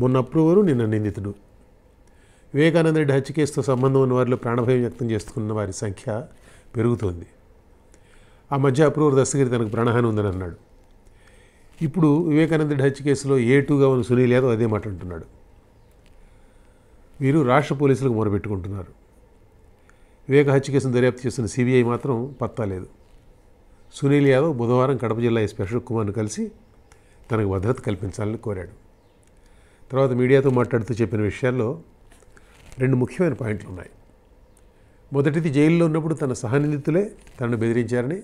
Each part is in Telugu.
మొన్న అప్రూవరు, నిన్న నిందితుడు. వివేకానంద రెడ్డి హత్య కేసుతో సంబంధం ఉన్న వారిలో ప్రాణభయం వ్యక్తం చేస్తున్న వారి సంఖ్య పెరుగుతోంది. ఆ మధ్య అప్రూవర్ దస్తగిరి తనకు ప్రాణహాని ఉందని అన్నాడు. ఇప్పుడు వివేకానంద రెడ్డి హత్య కేసులో A2గా ఉన్న సునీల్ యాదవ్ అదే మాట అంటున్నాడు. వీరు రాష్ట్ర పోలీసులకు మొరపెట్టుకుంటున్నారు. వివేక హత్య కేసును దర్యాప్తు చేస్తున్న CBI మాత్రం పత్తా లేదు. సునీల్ యాదవ్ బుధవారం కడప జిల్లా ఎస్పీ అశోక్ కుమార్ను కలిసి తనకు భద్రత కల్పించాలని కోరాడు. తర్వాత మీడియాతో మాట్లాడుతూ చెప్పిన విషయాల్లో 2 ముఖ్యమైన పాయింట్లు ఉన్నాయి. మొదటిది, జైల్లో ఉన్నప్పుడు తన సహనిందితులే తనను బెదిరించారని,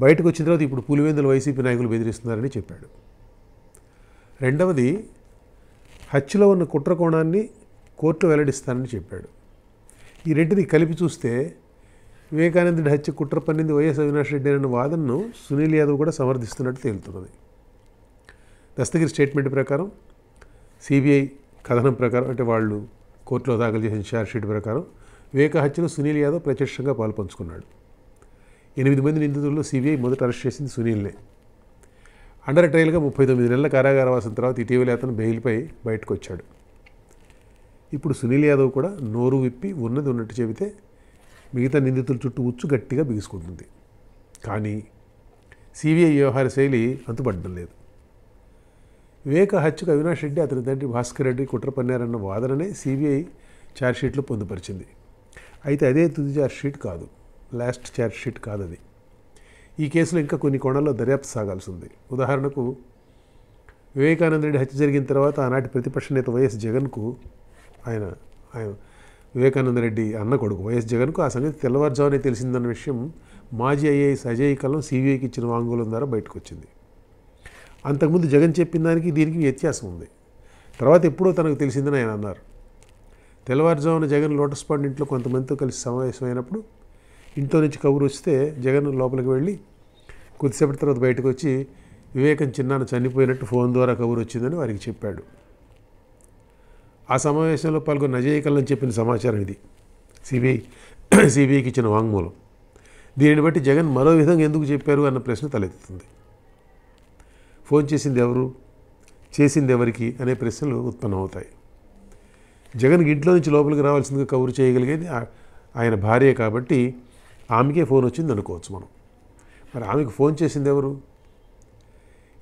బయటకు వచ్చిన తర్వాత ఇప్పుడు పులివెందుల వైసీపీ నాయకులు బెదిరిస్తున్నారని చెప్పాడు. రెండవది, హత్యలో ఉన్న కుట్ర కోణాన్ని కోర్టులో వెల్లడిస్తానని చెప్పాడు. ఈ రెంటిని కలిపి చూస్తే వివేకానందుడి హత్య కుట్ర పన్నింది వైఎస్ అవినాష్ రెడ్డి అన్న వాదనను సునీల్ యాదవ్ కూడా సమర్థిస్తున్నట్టు తేలుతున్నది. దస్తగిరి స్టేట్మెంట్ ప్రకారం, CBI కథనం ప్రకారం, అంటే వాళ్ళు కోర్టులో దాఖలు చేసిన ఛార్జ్షీట్ ప్రకారం వివేక హత్యలో సునీల్ యాదవ్ ప్రత్యక్షంగా పాల్పంచుకున్నాడు. 8 మంది నిందితుల్లో CBI మొదట అరెస్ట్ చేసింది సునీల్నే. అండర్ ట్రయల్గా 39 నెలల కారాగారవాసం తర్వాత ఇటీవల అతను బెయిల్పై బయటకు వచ్చాడు. ఇప్పుడు సునీల్ యాదవ్ కూడా నోరు విప్పి ఉన్నది ఉన్నట్టు చెబితే మిగతా నిందితుల చుట్టూ ఉచ్చు గట్టిగా బిగుసుకుంటుంది. కానీ CBI వ్యవహార శైలి అంతుపడడం లేదు. వివేక హత్యకు అవినాష్ రెడ్డి, అతని తండ్రి భాస్కర్ రెడ్డి కుట్ర పన్నారన్న వాదననే CBI ఛార్జ్షీట్లో పొందుపరిచింది. అయితే అదే తుది ఛార్జ్షీట్ కాదు, లాస్ట్ ఛార్జ్షీట్ కాదు అది. ఈ కేసులో ఇంకా కొన్ని కోణాల్లో దర్యాప్తు సాగాల్సి ఉంది. ఉదాహరణకు, వివేకానంద రెడ్డి హత్య జరిగిన తర్వాత ఆనాటి ప్రతిపక్ష నేత వైఎస్ జగన్కు, ఆయన వివేకానంద రెడ్డి అన్న కొడుకు వైఎస్ జగన్కు ఆ సంగతి తెల్లవారుజామునే తెలిసిందన్న విషయం మాజీ IAS అజయ్ కల్లం CBIకి ఇచ్చిన వాంగ్మూలం ద్వారా బయటకు వచ్చింది. అంతకుముందు జగన్ చెప్పిన దానికి దీనికి వ్యత్యాసం ఉంది. తర్వాత ఎప్పుడో తనకు తెలిసిందని ఆయన అన్నారు. తెల్లవారుజామున జగన్ లోటస్ పాండ్ ఇంట్లో కొంతమందితో కలిసి సమావేశమైనప్పుడు ఇంట్లో నుంచి కబురు వస్తే జగన్ లోపలికి వెళ్ళి కొద్దిసేపటి తర్వాత బయటకు వచ్చి వివేకం చిన్నాన్న చనిపోయినట్టు ఫోన్ ద్వారా కబురు వచ్చిందని వారికి చెప్పాడు. ఆ సమావేశంలో పాల్గొన్న అజయ్ కల్లం చెప్పిన సమాచారం ఇది. CBIకి ఇచ్చిన వాంగ్మూలం. దీనిని బట్టి జగన్ మరో విధంగా ఎందుకు చెప్పారు అన్న ప్రశ్న తలెత్తుతుంది. ఫోన్ చేసింది ఎవరు, చేసింది ఎవరికి అనే ప్రశ్నలు ఉత్పన్నమవుతాయి. జగన్కి ఇంట్లో నుంచి లోపలికి రావాల్సిందిగా కబురు చేయగలిగేది ఆయన భార్య కాబట్టి ఆమెకే ఫోన్ వచ్చింది అనుకోవచ్చు మనం. మరి ఆమెకు ఫోన్ చేసింది ఎవరు?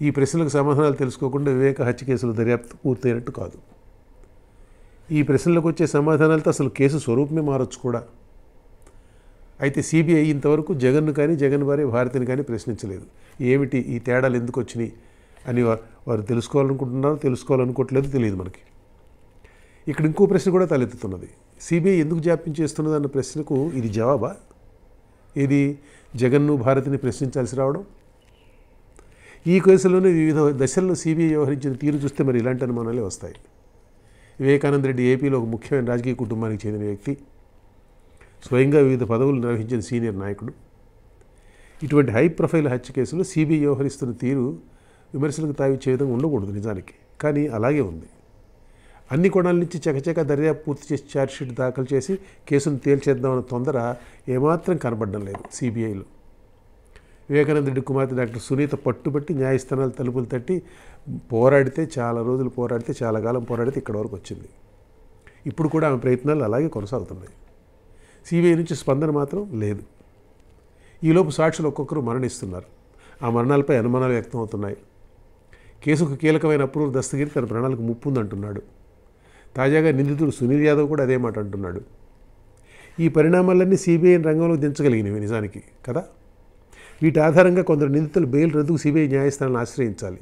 ఈ ప్రశ్నలకు సమాధానాలు తెలుసుకోకుండా వివేక హత్య కేసుల దర్యాప్తు పూర్తయినట్టు కాదు. ఈ ప్రశ్నలకు వచ్చే సమాధానాలతో అసలు కేసు స్వరూపమే మారచ్చు కూడా. అయితే CBI ఇంతవరకు జగన్ను కానీ జగన్ భార్య భారతిని కానీ ప్రశ్నించలేదు. ఏమిటి ఈ తేడాలు ఎందుకు వచ్చినాయి అని వారు తెలుసుకోవాలనుకుంటున్నారో తెలుసుకోవాలనుకోవట్లేదు తెలియదు మనకి. ఇక్కడ ఇంకో ప్రశ్న కూడా తలెత్తుతున్నది. CBI ఎందుకు జాప్యం చేస్తున్నది అన్న ప్రశ్నకు ఇది జవాబా? ఇది జగన్ను భారతిని ప్రశ్నించాల్సి రావడం? ఈ కేసులోనే వివిధ దశల్లో CBI వ్యవహరించిన తీరు చూస్తే మరి ఇలాంటి అనుమానాలే వస్తాయి. వివేకానంద రెడ్డి ఏపీలో ఒక ముఖ్యమైన రాజకీయ కుటుంబానికి చెందిన వ్యక్తి, స్వయంగా వివిధ పదవులు నిర్వహించిన సీనియర్ నాయకుడు. ఇటువంటి హై ప్రొఫైల్ హత్య కేసులో CBI వ్యవహరిస్తున్న తీరు విమర్శలకు తావిచ్చే విధంగా ఉండకూడదు నిజానికి, కానీ అలాగే ఉంది. అన్ని కోణాల నుంచి చకచక దర్యాప్తు పూర్తి చేసి ఛార్జ్షీట్ దాఖలు చేసి కేసును తేల్చేద్దామన్న తొందర ఏమాత్రం కనబడడం లేదు CBIలో. వివేకానంద రెడ్డి కుమార్తె డాక్టర్ సునీత పట్టుబట్టి న్యాయస్థానాలు తలుపులు తట్టి పోరాడితే, చాలా రోజులు పోరాడితే, చాలా కాలం పోరాడితే ఇక్కడ వరకు వచ్చింది. ఇప్పుడు కూడా ఆమె ప్రయత్నాలు అలాగే కొనసాగుతున్నాయి. CBI నుంచి స్పందన మాత్రం లేదు. ఈలోపు సాక్షులు ఒక్కొక్కరు మరణిస్తున్నారు. ఆ మరణాలపై అనుమానాలు వ్యక్తమవుతున్నాయి. కేసుకు కీలకమైన అప్రూవర్ దస్తగిరి తన ప్రాణాలకు ముప్పు ఉందంటున్నాడు. తాజాగా నిందితుడు సునీల్ యాదవ్ కూడా అదే మాట అంటున్నాడు. ఈ పరిణామాలన్నీ CBIని రంగంలోకి దించగలిగినవి నిజానికి కదా. వీటి ఆధారంగా కొందరు నిందితులు బెయిల్ రద్దుకు CBI న్యాయస్థానాలను ఆశ్రయించాలి.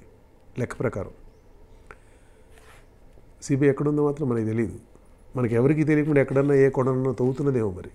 లెక్క ప్రకారం CBI ఎక్కడుందో మాత్రం మనకి తెలియదు. మనకి ఎవరికి తెలియకుండా ఎక్కడన్నా ఏ కొడన్నా తవ్వుతున్నదేమో మరి.